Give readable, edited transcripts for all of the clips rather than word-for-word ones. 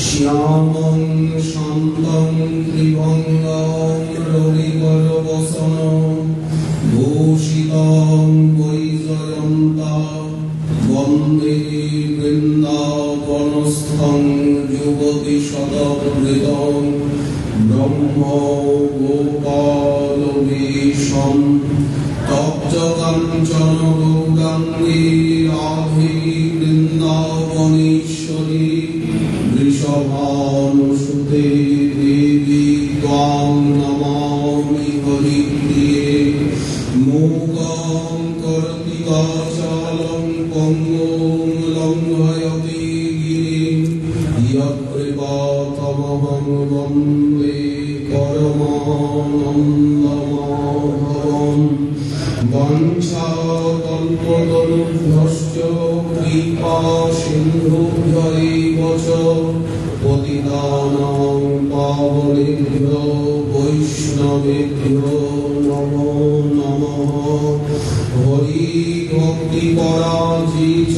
শ্যামং শান্তং ত্রিভঙ্গং রবিকর বসন ভূষিতং বৈজয়ন্তা বন্দে বৃন্দাবনস্থং যুবতী শতবৃতং ব্রহ্ম গোপালবেশম তপ্ত কাঞ্চন গৌরাঙ্গী রাধে বৃন্দাবনেশ্বরী বৃষভানুসুতে দেবী ত্বাং নমামি হরিপ্রিয়ে মূকং করতি বাচালং পঙ্গুং লঙ্ঘয়তে গিরিং য়ৎকৃপাতমহং বন্দে পরমানন্দমাধবম বাঞ্ছাকল্পতরুভ্যশ্চ কৃপা সিন্ধুভ্যৈব চ পতিতানাং পাবনেভ্যো বৈষ্ণবেভ্যো নমো নমঃ। হরি ভক্তি পরাজিত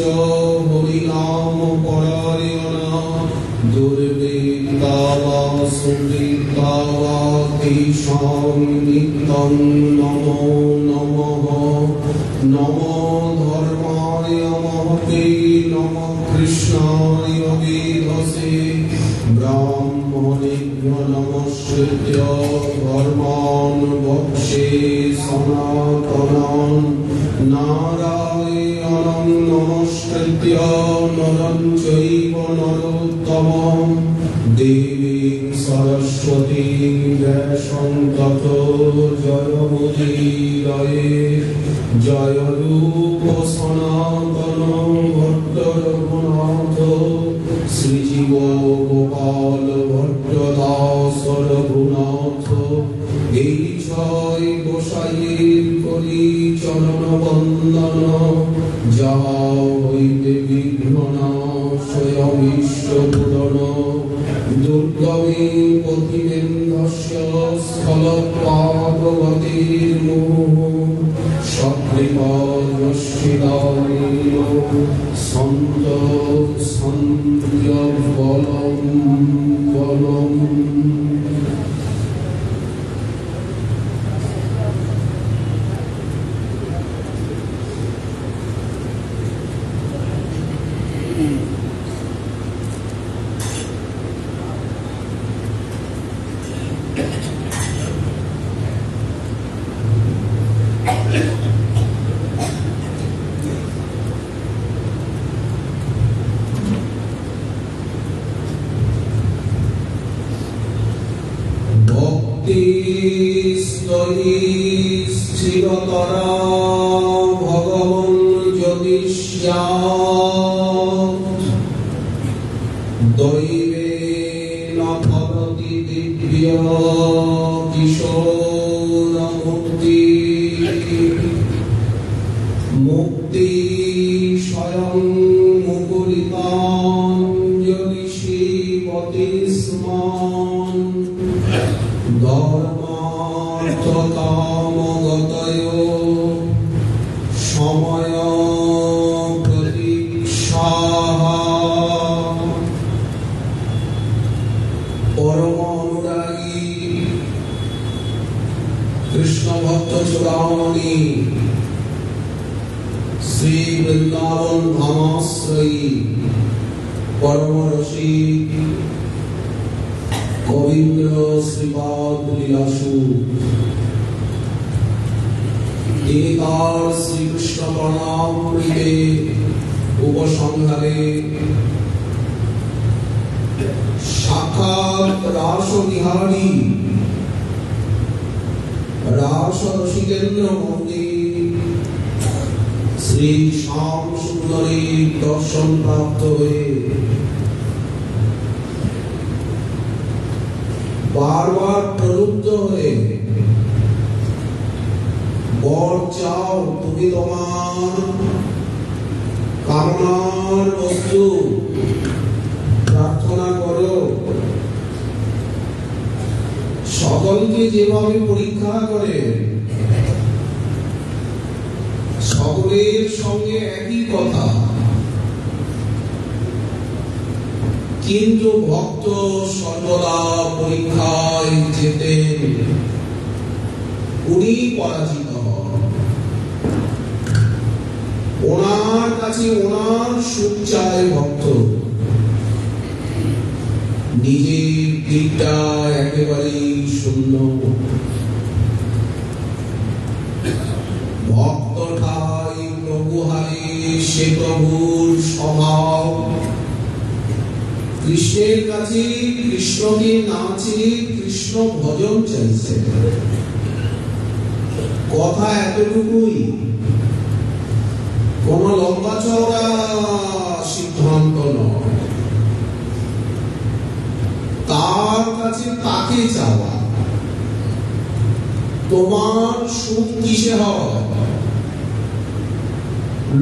হরিনাম পরায়ণা দুর্বৃত্তা বা সুবৃত্তা বা তেষাং নিত্যং নমো নমঃ। নমো ধর্মায় মহতে নমঃ কৃষ্ণায় বেদসে ব্রাহ্মণেভ্যো নমস্কৃত্য ধর্মাन् বক্ষ্যে সনাতনাन् নারায়ণং নমস্কৃত্য নরং চৈব নরোত্তমং দেবীং সরস্বতীং ব্যাসং ততো জয়মুদীরয়ে। জয় রূপ সনাতন ভট্ট রঘুনাথ শ্রীজীব গোপাল ভট্ট দাস রঘুনাথ। এই ছয় গোসাইয়ের করি চরণ বন্দন যাহা হইতে বিঘ্ন নাশয় বিশ্বপূরণ। দুর্গমে পথিমেন্ধস্য স্থলপাদগতির্মুঃ সকৃপাদৃষ্টিদানেন সন্ত সন্ত্যবলম্বনম। স্থিরতরা ভগবন যদি স্যাৎ দৈবে না ভবতি দিব্য কিশোর মুক্তি। মুক্তি স্বয়ং মুকুলিতাঞ্জলি শিবতি স্মান ধর্মার্থকামগতয় সময় প্রতীক্ষা। পরম অনুরাগী কৃষ্ণ ভক্ত চূড়ামণি শ্রী বৃন্দাবন ধামাশ্রয়ী পরম রসিক গোবিন্দ শ্রীপাদ লীলাসু তিনি তার শ্রীকৃষ্ণ প্রণামৃতে উপসংহারে সাক্ষাৎ রাসবিহারী রাস রসিকেন্দ্র মন্দির শ্রী শ্যাম সুন্দরীর দর্শন প্রাপ্ত হয়ে বারবার প্রলুব্ধ হয়ে বর চাও তুমি তোমার কামনার বস্তু প্রার্থনা করো। সকলকে যেভাবে পরীক্ষা করে সকলের সঙ্গে একই কথা, কিন্তু ভক্ত সর্বদা পরীক্ষায় যেতেন, উনি পরাজিত হন। ওনার কাছে ওনার সুখ চায় ভক্ত, নিজের দিকটা একেবারেই শূন্য। ভক্ত ঠাই প্রভু হারে, সে প্রভুর স্বভাব। কৃষ্ণের কাছে কৃষ্ণকে না চেয়ে কৃষ্ণ ভজন চাইছে। কথা এতটুকুই, কোন লম্বা চওড়া সিদ্ধান্ত নয়। তার কাছে তাকে চাওয়া। তোমার সুখ কিসে হয়?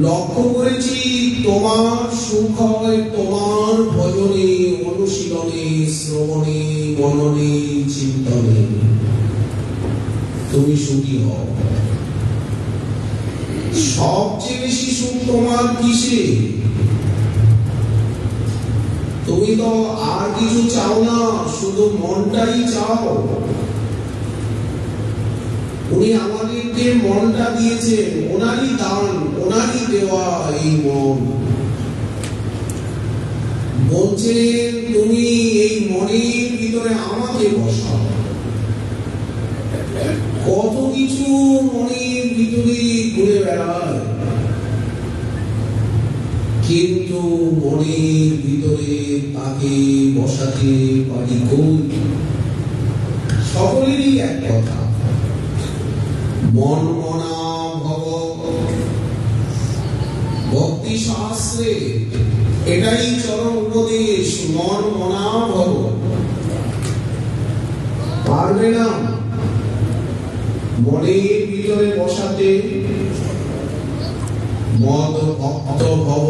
লক্ষ্য করেছি তোমার সুখ হয় তোমার ভজনে, অনুশীলনে, শ্রবণে, মননে, চিন্তনে। তুমি সুখী হও। সবচেয়ে বেশি সুখ তোমার কিসে? তুমি তো আর কিছু চাও না, শুধু মনটাই চাও। উনি আমাদেরকে মনটা দিয়েছেন, ওনারই দান, ওনারই দেওয়া এই মন। বলছেন তুমি এই মনের ভিতরে আমাকে বসাও। কত কিছু মনের ভিতরে ঘুরে বেড়ায়, কিন্তু মনের ভিতরে তাকে বসাতে পারি কই? সকলেরই এক কথা, মন মনা ভব। ভক্তি শাস্ত্রে এটাই চরম উপদেশ, মন মনা ভব। পারবে না মনের ভিতরে বসাতে? মদ ভক্ত ভব।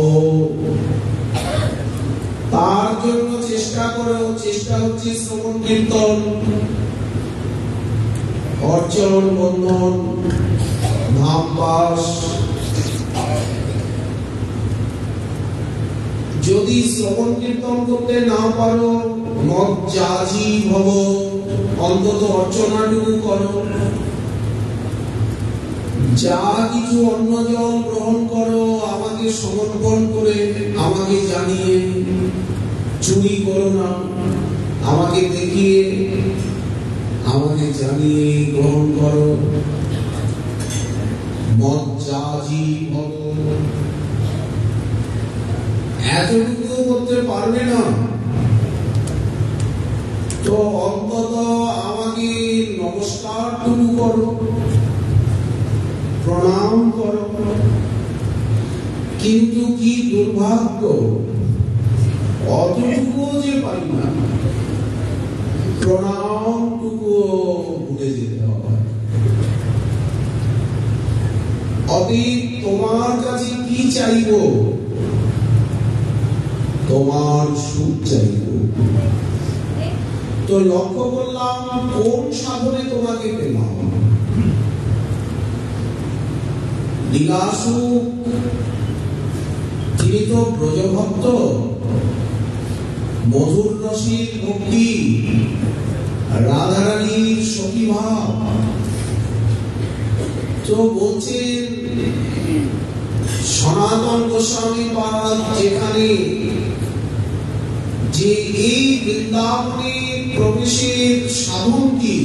তার জন্য চেষ্টা করো। চেষ্টা হচ্ছে শ্রবণ কীর্তন, অর্চন, বন্ধন, ধাম পাস। যদি শ্রবণ কীর্তন করতে না পারো, মদ যাজি ভব, অন্তত অর্চনাটুকু করো। যা কিছু অন্ন জল গ্রহণ করো আমাকে সমর্পণ করে, আমাকে জানিয়ে। চুরি করো না, আমাকে দেখিয়ে, আমাকে জানিয়ে গ্রহণ করো। মজ্জাজি ভব। এতটুকু করতে পারবে না তো অন্তত আমাকে নমস্কারটুকু করো, প্রণাম করো। কিন্তু কি দুর্ভাগ্য, অতটুকু যে পারি না, প্রণামটুকু ভুলে যেতে হবে। অতীত তোমার কাছে কি চাইব? তোমার সুখ চাইব। তো লক্ষ্য করলাম কোন সাধনে তোমাকে পেলাম। লীলাসুখ, তিনি তো ব্রজভক্ত, মধুর রসিক ভক্তি, রাধারানীর সখী ভাব। তো বলছেন সনাতন গোস্বামী পাদ যেখানে যে এই বৃন্দাবনে প্রবেশের সাধন কি?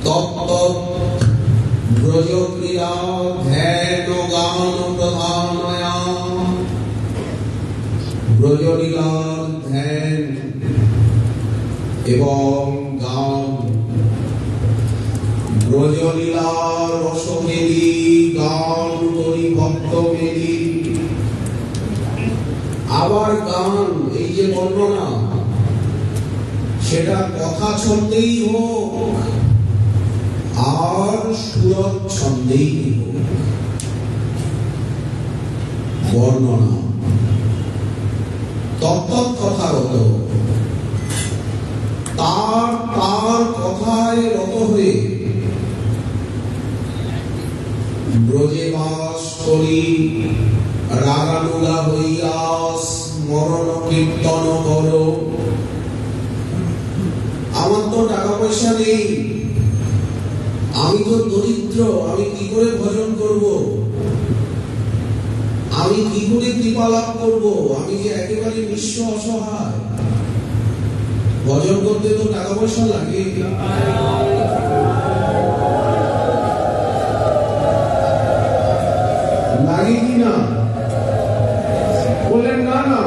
তত্ত্ব ব্রজ ক্রীড়া ধ্যান গান প্রধানয়া। ব্রজলীলার ধ্যান এবং গান। ব্রজলীলার রসমেলি, গান করি ভক্ত মেলি। আবার গান, এই যে বর্ণনা, সেটা কথা ছন্দেই হোক আর সুরত ছন্দেই হোক। বর্ণনা তত্ত্ব কথাগত, তার কথায় রত হয়ে ব্রজে বাস করি, রাগানুগা হইয়া স্মরণ কীর্তন করো। আমার তো টাকা পয়সা নেই, আমি তো দরিদ্র, আমি কি করে ভজন করব, আমি কি করে কৃপা লাভ করবো, আমি যে একেবারে নিঃস্ব অসহায়। ভজন করতে তো টাকা পয়সা লাগে। লাগে কি না? বললেন না না,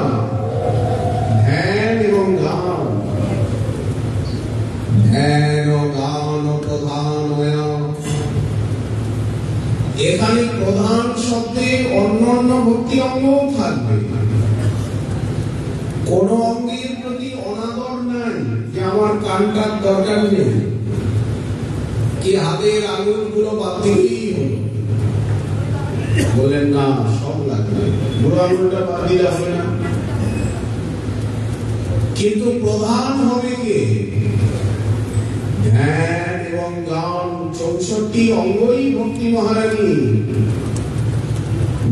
ধ্যান এবং গান, ধ্যান ও গান প্রধান। এখানে প্রধান শব্দে অন্যান্য ভক্তি অঙ্গও থাকবে। কোন অঙ্গের প্রতি অনাদর নাই যে আমার কানটার দরকার নেই, কি হাতের আঙুলগুলো বাদ দিলেই হলো। বলেন না, সব লাগবে, বুড়ো আঙুলটা বাদ দিলে হবে না। কিন্তু প্রধান হবে কে? ধ্যান এবং গান, 64 অঙ্গই ভক্তি মহারানী।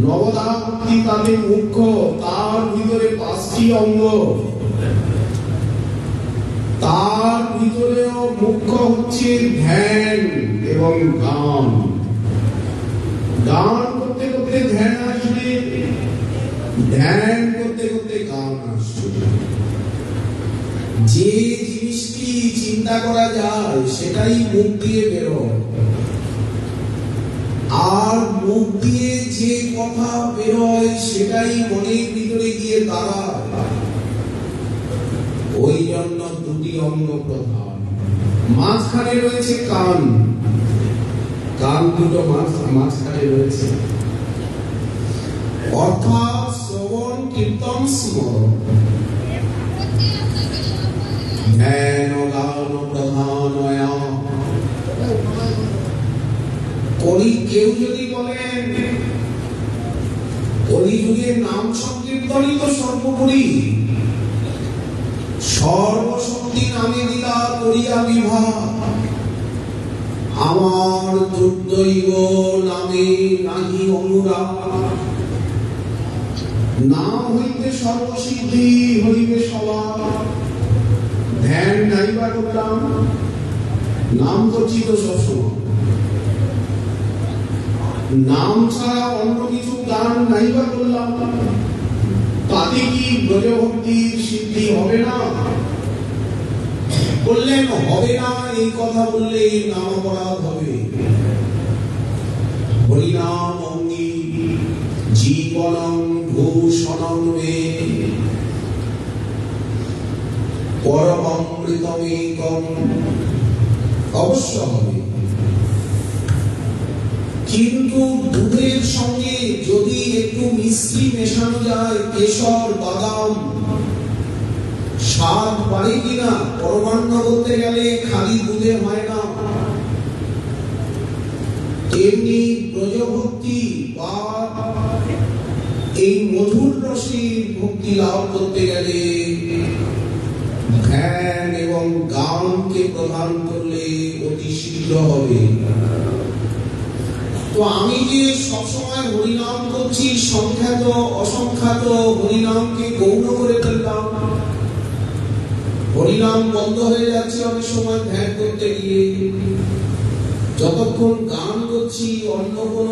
নবদা ভক্তি তাদের মুখ্য, তার ভিতরে 5টি অঙ্গ, তার ভিতরেও মুখ্য হচ্ছে ধ্যান এবং গান। গান করতে করতে ধ্যান আসবে, ধ্যান করতে করতে গান আসবে। যে জিনিসটি চিন্তা করা যায় সেটাই মুখ দিয়ে বেরোয়, আর মুখ দিয়ে যে কথা বেরোয় সেটাই মনের ভিতরে গিয়ে দাঁড়ায়। ওই জন্য 2টি অঙ্গ প্রধান। মাঝখানে রয়েছে কান, কান দুটো মাঝখানে রয়েছে, অর্থাৎ শ্রবণ কীর্তন স্মরণ। ধ্যান গান প্রধান। কেউ যদি বলেন কলিযুগের নাম সংকীর্তনই তো সর্বোপরি, সর্বশক্তি নামে দিলা করিয়া বিভাগ, আমার দুর্দৈব নামে নাহি অনুরাগ। নাম হইতে সর্বসিদ্ধি হইবে সবার। ধ্যান নাইবা করলাম, নাম করছি তো সবসময়, নাম ছাড়া অন্য কিছু গান নাইবা করলাম, তাতে কি ব্রজভক্তির সিদ্ধি হবে না? বললেন হবে না, এই কথা বললে নাম অপরাধ হবে। হরিনাম অঙ্গী জীবনং ভূষণং মে পরমমৃতমেকম। অবশ্য হবে, কিন্তু দুধের সঙ্গে যদি একটু মিশ্রি মেশানো যায়, কেশর বাদাম, স্বাদ বাড়ে কিনা? পরমান্ন করতে গেলে খালি দুধে হয় না। তেমনি ব্রজভক্তি বা এই মধুর রসে ভক্তি লাভ করতে গেলে ধ্যান এবং গানকে প্রদান করলে অতি শীঘ্র হবে। তো আমি যে সবসময় হরিনাম করছি, সংখ্যাত অসংখ্যাত হরিনামকে গৌণ করে ফেললাম, হরিনাম বন্ধ হয়ে যাচ্ছে অনেক সময় ধ্যান করতে গিয়ে। যতক্ষণ গান করছি অন্য কোন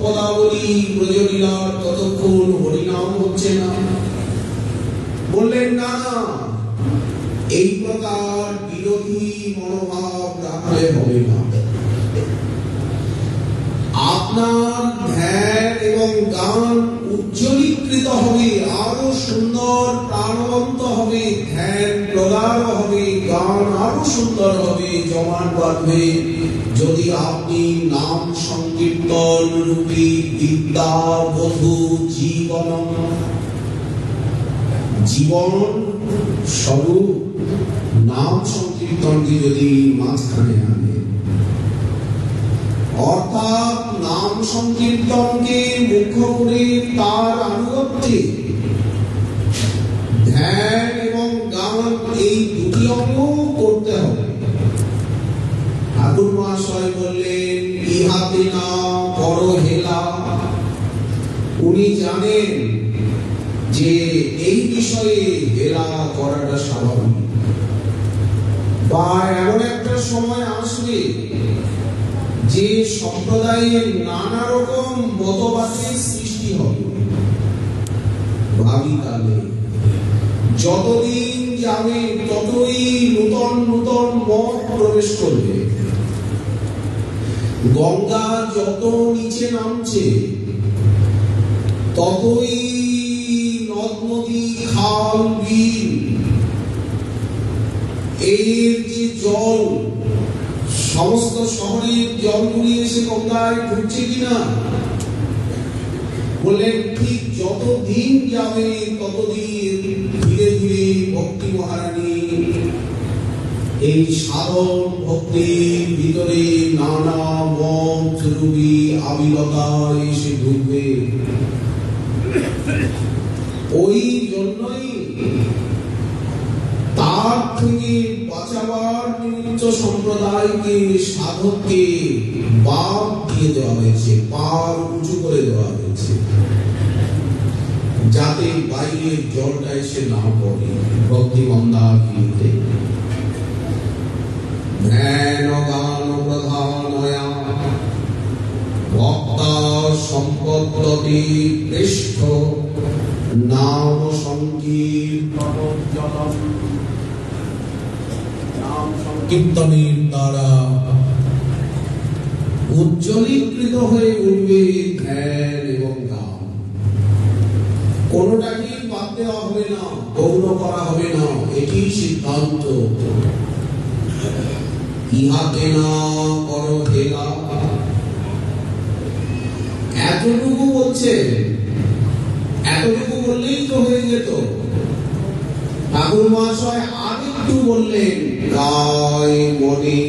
পদাবলী ব্রজলীলার, ততক্ষণ হরিনাম হচ্ছে না। বললেন না, এই প্রকার বিরোধী মনোভাব রাখলে হবে না। আপনার ধ্যান এবং গান উজ্জ্বলীকৃত হবে, আরো সুন্দর প্রাণবন্ত হবে, ধ্যান প্রগাঢ় হবে, গান আরো সুন্দর হবে, জমান বাঁধবে, যদি আপনি নাম সংকীর্তন রূপী বিদ্যা বধূ জীবন স্বরূপ নাম সংকীর্তনকে যদি মাঝখানে আনে, অর্থাৎ নাম সংকীর্তনকে মুখ্য করে তার আনুগত্যে ধ্যান এবং গান এই 2টি অঙ্গ করতে হবে। ঠাকুর মহাশয় বললেন ইহাতে না বড় হেলা। উনি জানেন যে এই বিষয়ে হেলা করাটা স্বাভাবিক। বা এমন একটা সময় আসবে যে সম্প্রদায়ে নানা রকম মতবাদের সৃষ্টি হবে। ভাবি কালে যতদিন যাবে ততই নূতন নূতন মত প্রবেশ করবে। গঙ্গা যত নিচে নামছে ততই নদ নদী খাল বিল এর যে জল সমস্ত শহরের জলগুলি এসে গঙ্গায় ঢুকছে কিনা বললেন ঠিক যত দিন যাবে ততদিন ধীরে ধীরে ভক্তি মহারানী এই সাধন ভক্তির ভিতরে নানা মত রূপী আবিলতা এসে ঢুকবে। ওই জন্যই তার থেকে বাঁচাবার নিমিত্ত সম্প্রদায়কে সাধককে বাদ দিয়ে দেওয়া হয়েছে, পার উঁচু করে দেওয়া হয়েছে, যাতে বাইরের জলটা এসে না পড়ে ভক্তি মন্দাকিনীতে। ধ্যান গান প্রধানয়া ভক্তা সম্পত্তি পৃষ্ঠ নাম সংকীর্তনের দ্বারা উজ্জ্বলীকৃত হয়ে উঠবে ধ্যান এবং গান। কোনটাকে বাদ দেওয়া হবে না, গৌণ করা হবে না, এটি সিদ্ধান্ত। ইহাকে না করো হেলা, এতটুকু বলছে। এতটুকু বললেই তো হয়ে যেত। ঠাকুর মহাশয় আর একটু বললেন, গায় মনে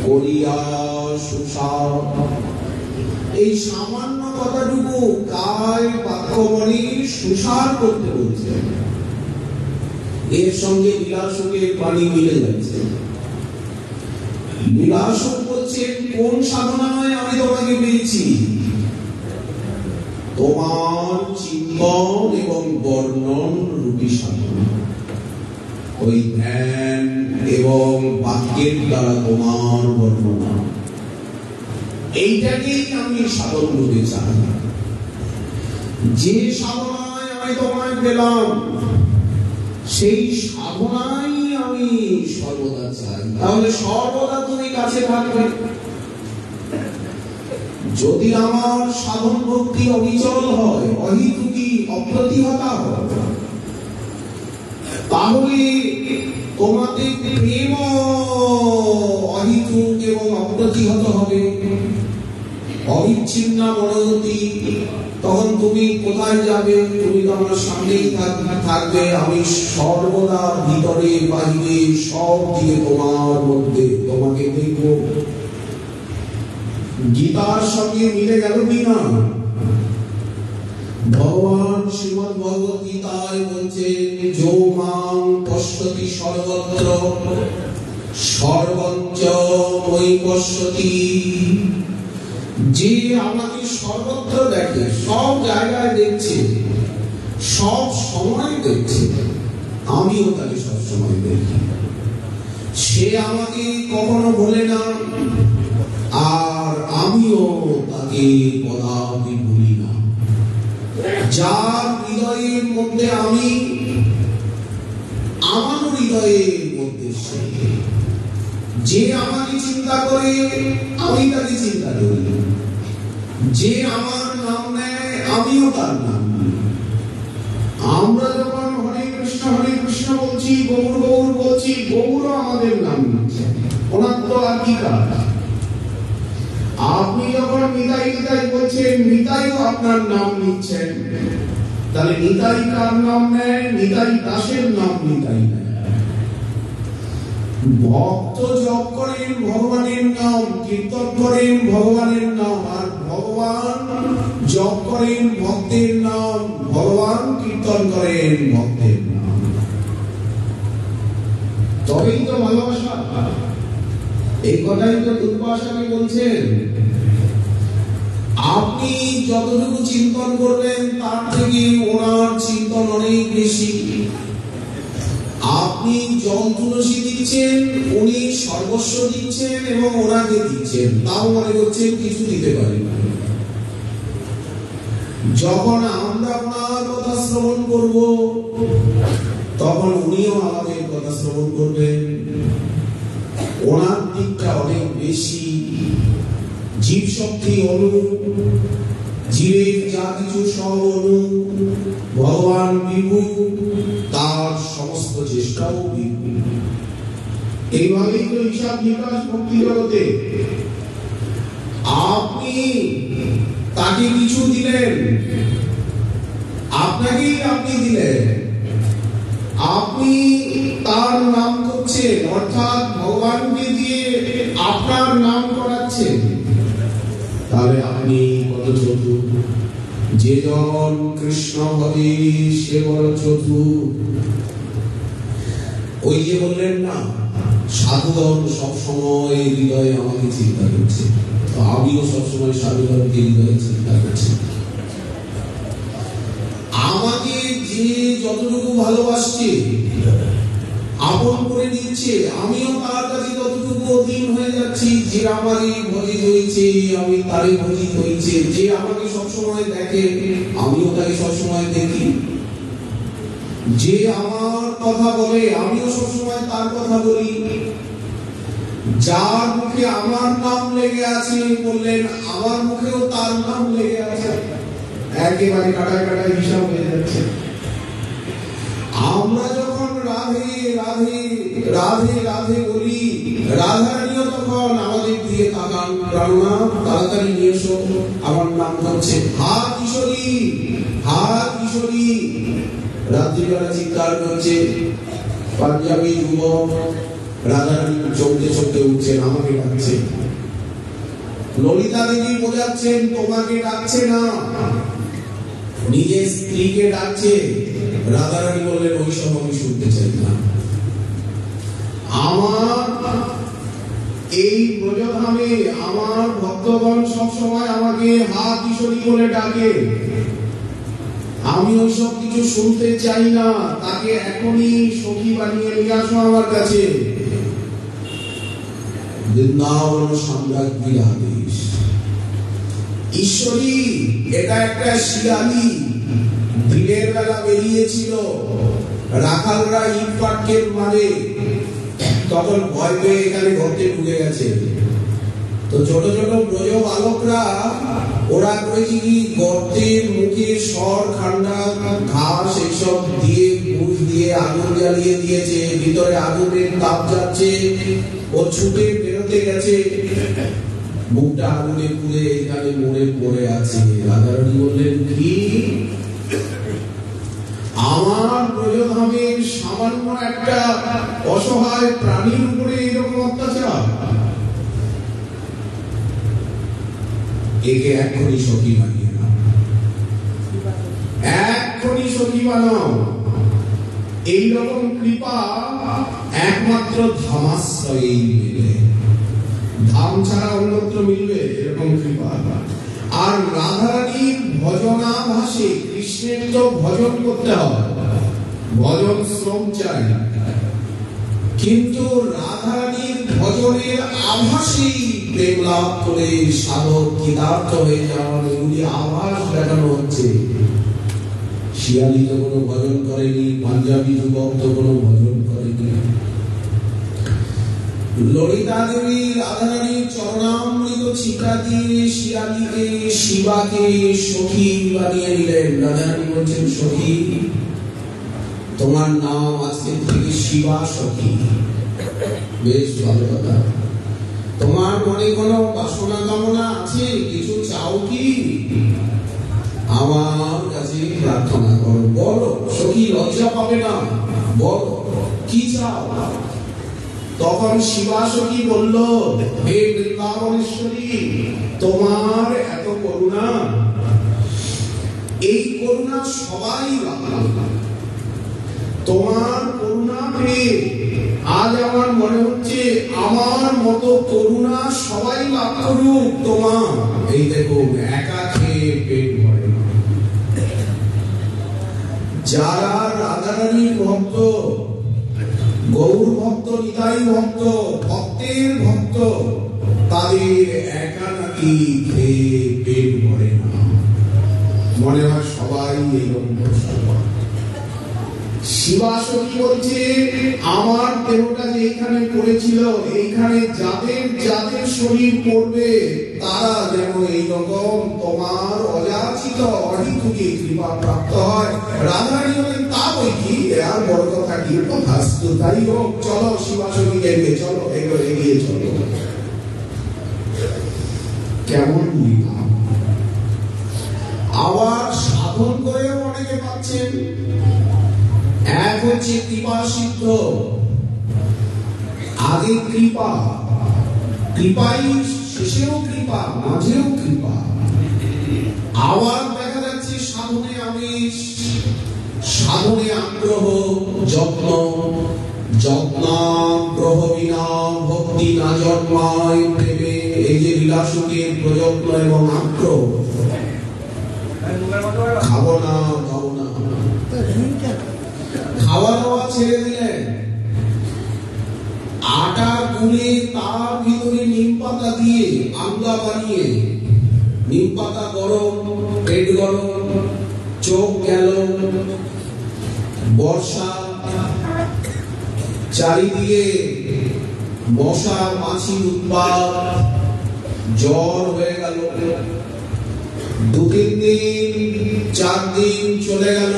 করিয়া সুসার। এই সামান্য কথাটুকু গায় বাক্যমণি সুসার করতে বলছে। এর সঙ্গে লীলাসুকের বাণী মিলে যাচ্ছে। লীলাসুক বলছেন, কোন সাধনায় আমি তোমাকে পেয়েছি? তোমার চিন্তন এবং বর্ণন রূপী সাধনা, ওই ধ্যান এবং বাক্যের দ্বারা তোমার বর্ণনা, এইটাকেই আমি সাধন রূপে চাই। যে সাধনায় আমি তোমায় পেলাম সেই সাধনাই আমি সর্বদা চাই। তাহলে সর্বদা তুমি কাছে থাকবে। যদি আমার সাধন ভক্তি অবিচল হয়, অহিতুকি অপ্রতিহতা হয়, তাহলে তোমাদের প্রেম অহিতুক এবং অপ্রতিহত হবে, অবিচ্ছিন্ন মনোগতি। তখন তুমি কোথায় যাবে? তুমি তো আমার সামনেই থাকবে। আমি সর্বদা ভিতরে বাহিরে সব দিকে তোমার মধ্যে তোমাকে দেখব। গীতার সঙ্গে মিলে গেল কিনা? ভগবান শ্রীমদ্ ভগবত গীতায় বলছেন, যো মাং পশ্যতি সর্বত্র সর্বঞ্চ ময়ি পশ্যতি। যে আমাকে সর্বত্র দেখে, সব জায়গায় দেখছে, সব সময় দেখছে, আমিও তাকে সব সময় দেখি। সে আমাকে কখনো বলে না, আর আমিও তাকে কদাপি ভুলি না। যার হৃদয়ের মধ্যে আমি, আমার হৃদয়ের মধ্যে সে। যে আমাকে চিন্তা করে, আমি তাকে চিন্তা করি। যে আমার নাম নেয়, আমিও তার নাম নিই। আমরা যখন হরে কৃষ্ণ বলছি, গৌর গৌর বলছি, গৌর আমাদের নাম নিচ্ছে। ওনার তো আর কি কাজ? আপনি যখন নিতাই নিতাই বলছেন, নিতাইও আপনার নাম নিচ্ছেন। তাহলে নিতাই কার নাম নেয়? নিতাই দাসের নাম নিতাই নেয়। ভক্ত জপ করেন ভগবানের নাম, কীর্তন করেন ভগবানের নাম, আর ভগবান জপ করেন ভক্তের নাম, ভগবান কীর্তন করেন ভক্তের নাম। তবেই তো ভালোবাসা। এই কথাই তো দুর্বাসাকে বলছেন, আপনি যতটুকু চিন্তন করবেন তার থেকে ওনার চিন্তন অনেক বেশি। আপনি জল তুলসী দিচ্ছেন, উনি সর্বস্ব দিচ্ছেন এবং ওনাকে দিচ্ছেন, তাও মনে করছেন কিছু দিতে পারেন না। যখন আমরা ওনার কথা শ্রবণ করব তখন উনিও আমাদের কথা শ্রবণ করবেন। ওনার দিকটা অনেক বেশি। জীব শক্তি অনু, জীবের যা কিছু সব অনু, ভগবান বিভু, তার সমস্ত চেষ্টাও বিভু। এইভাবেই তো হিসাব নিকাশ ভক্তি জগতে। আপনি তাকে কিছু দিলেন, আপনাকেই আপনি দিলেন, আপনি তার নাম করছেন, অর্থাৎ ভগবানকে দিয়ে আপনার নাম করাচ্ছেন, তাহলে আপনি কত চতুর। যে জন কৃষ্ণ হবে সে বড় চতুর। ওই যে বললেন না, সাধুগণ সবসময় হৃদয়ে আমাকে চিন্তা করছে, তো আমিও সবসময় সাধুগণকে হৃদয়ে চিন্তা করছি। আমাকে যে যতটুকু ভালোবাসছে, আপন করে নিচ্ছে, আমিও তার কাছে ততটুকু অধীন হয়ে যাচ্ছি। যে আমারই ভজিত হয়েছে আমি তারই ভজিত হয়েছে। যে আমাকে সবসময় দেখে আমিও তাকে সবসময় দেখি। যে আমার কথা বলে আমিও সবসময় তার কথা বলি। যার মুখে আমার নাম লেগে আছে, বললেন আমার মুখেও তার নাম লেগে আছে। একেবারে কাটায় কাটায় হিসাব হয়ে যাচ্ছে। আমরা যখন রাধে রাধে রাধে রাধে বলি, রাধারানীও তখন আমাদের দিয়ে তাকান, প্রাণনা তাড়াতাড়ি নিয়ে এসো, আমার নাম করছে, হা কিশোরী, হা কিশোরী। রাত্রিবেলা চিৎকার করছে পাঞ্জাবি যুবক, রাধারানী চমকে চমকে উঠছেন, আমাকে ডাকছে। ললিতা দেবী বোঝাচ্ছেন তোমাকে ডাকছে না, নিজের স্ত্রীকে ডাকছে। রাধারানী বললেন ওই সব আমি শুনতে চাই না। আমার এই ব্রজধামে আমার ভক্তগণ সব সময় আমাকে হা কিশোরী বলে ডাকে, আমি ওইসব কিছু শুনতে চাই না। তাকে এখনই সখী বানিয়ে নিয়ে আসো আমার কাছে। বৃন্দাবন সাম্রাজ্যের আদেশ। ঈশ্বরী, এটা একটা শিয়ালি দিনের বেলা বেরিয়েছিল, রাখালরা ইট পাটকেল মারে, তখন ভয় পেয়ে এখানে গর্তে ঢুকে গেছে। তো ছোট ছোট ব্রজ বালকরা ওরা করেছে কি, গর্তের মুখে সর খান্ডা ঘাস এইসব দিয়ে ঘুষ দিয়ে আগুন জ্বালিয়ে দিয়েছে। ভিতরে আগুনের তাপ যাচ্ছে, ও ছুটে বেরোতে গেছে, মুখটা আগুনে পুড়ে এখানে মরে পড়ে আছে। রাধারানী বললেন কি, আমার ব্রজধামের সামান্য একটা অসহায় প্রাণীর উপরে এরকম অত্যাচার? একে এক্ষুনি সখী বানিয়ে নাও, এক্ষুনি সখী বানাও। এইরকম কৃপা একমাত্র ধামাশ্রয়েই মিলে, ধাম ছাড়া অন্যত্র মিলবে এরকম কৃপা? আর রাধারানীর ভজনাভাসে, কৃষ্ণের তো ভজন করতে হবে, ভজন শ্রম চাই, কিন্তু রাধারানীর ভজনের আভাসেই প্রেম লাভ করে সাধক কৃতার্থ হয়ে যাওয়ার এগুলি আভাস দেখানো হচ্ছে। শিয়ালি তো কোনো ভজন করেনি, পাঞ্জাবি যুবক তো কোনো ভজন করেনি। ললিতা দেবী রাধারানীর চরণামৃত ছিটা দিয়ে শিয়ালিকে শিবাকে সখী বানিয়ে নিলেন। রাধারানী বলছেন সখী, তোমার নাম আজকে থেকে শিবা সখী। বেশ ভালো কথা। তোমার মনে কোনো বাসনা কামনা আছে? কিছু চাও কি? আমার কাছে প্রার্থনা করো, বলো। সখী লজ্জা পাবে না, বলো কি চাও। তখন শিবা সখী বলল, হে বৃন্দাবনেশ্বরী, তোমার এত করুণা, এই করুণা সবাই লাভ করে। তোমার করুণা পেয়ে আজ আমার মনে হচ্ছে আমার মতো করুণা সবাই লাভ করুক। তোমার এই দেখুন, একা খেয়ে পেট ভরে না। যারা রাধারানীর ভক্ত, গৌর ভক্ত, নিতাই ভক্ত, ভক্তের ভক্ত, তাদের একা নাকি খেয়ে পেট ভরে না। মনে হয় সবাই এরকম। শিবাসনী বলছে, আমার দেহটা যেখানে পড়েছিল, এইখানে যাদের যাদের শরীর পড়বে, তারা যেন এইরকম তোমার অযাচিত অহেতুকে কৃপা প্রাপ্ত হয়। রাধারানী বলেন, তা বই কি, আর বড় কথা কি, হাসতো তাই হোক, চলো শিবাসনী এগিয়ে চলো, এগিয়ে চলো। কেমন লীলা! আবার সাধন করেও অনেকে পাচ্ছেন। এক হচ্ছে কৃপা সিদ্ধ, আগে কৃপা, কৃপাই শেষেও কৃপা, মাঝেও কৃপা। আবার দেখা যাচ্ছে সাধনে আবেশ, সাধনে আগ্রহ, যত্ন, যত্নাগ্রহ বিনা ভক্তি না জন্মায় প্রেমে। এই যে লীলাসুখের প্রযত্ন এবং আগ্রহ, খাবো না খাবো না, খাওয়া দাওয়া ছেড়ে দিলেন। আটা গুলে তার ভিতরে নিম পাতা দিয়ে আমলা বানিয়ে, নিম পাতা গরম, পেট গরম, চোখ গেল, বর্ষা, চারিদিকে মশা মাছির উৎপাত, জ্বর হয়ে গেল। 2-3 দিন 4 দিন চলে গেল,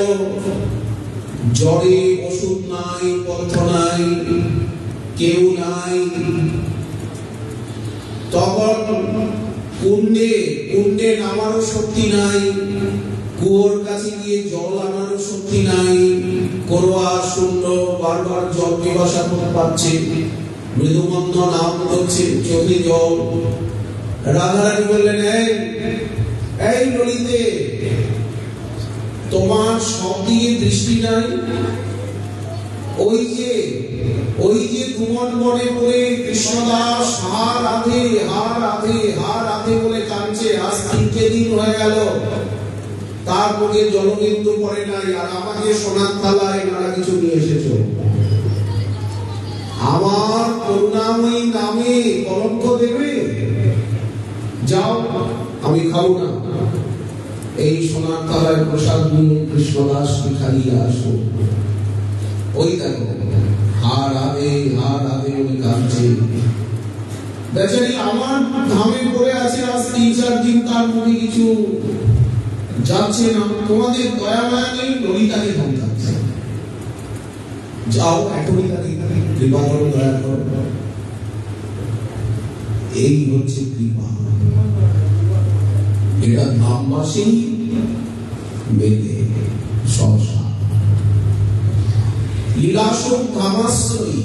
জ্বরে ওষুধ নাই, পথ্য নাই, কেউ নাই। তখন কুণ্ডে নামারও শক্তি নাই, কুয়োর কাছে গিয়ে জল আনারও শক্তি নাই। করোয়া শূন্য, বারবার জল পিপাসা পাচ্ছে, মৃদুমন্দ নাম করছে, চোখে জল। রাধারানী বললেন, এই ললিতে, তোমার সব দিকে দৃষ্টি নাই? ওই যে কুমন বনে পড়ে কৃষ্ণদাস হা রাধে হা রাধে হা রাধে বলে কাঁদছে, আজ 3 দিন হয়ে গেল, তার মুখে জলবিন্দু পড়ে নাই। আর আমাকে সোনার থালায় নানা কিছু নিয়ে এসেছো। আমার করুণাময়ী নামে কলঙ্ক দেবে? যাও, আমি খাবো না। এই সোনার থালায় প্রসাদ নিয়ে কৃষ্ণদাসকে খাইয়ে আসো। ওই দেখো, হা রাধে বলে কাঁদছে। বেচারি আমার ধামে পড়ে আছে, আজ 3-4 দিন, তার মুখে কিছু যাচ্ছে না। তোমাদের দয়া মায়া নেই, ললিতাকে ধমকাচ্ছে। যাও, এখনই তাকে কৃপা করো, দয়া করো। এই হচ্ছে কৃপা। এটা ধামবাসী মেলে সংসার। লীলাসুখ ধামাশ্রয়ী,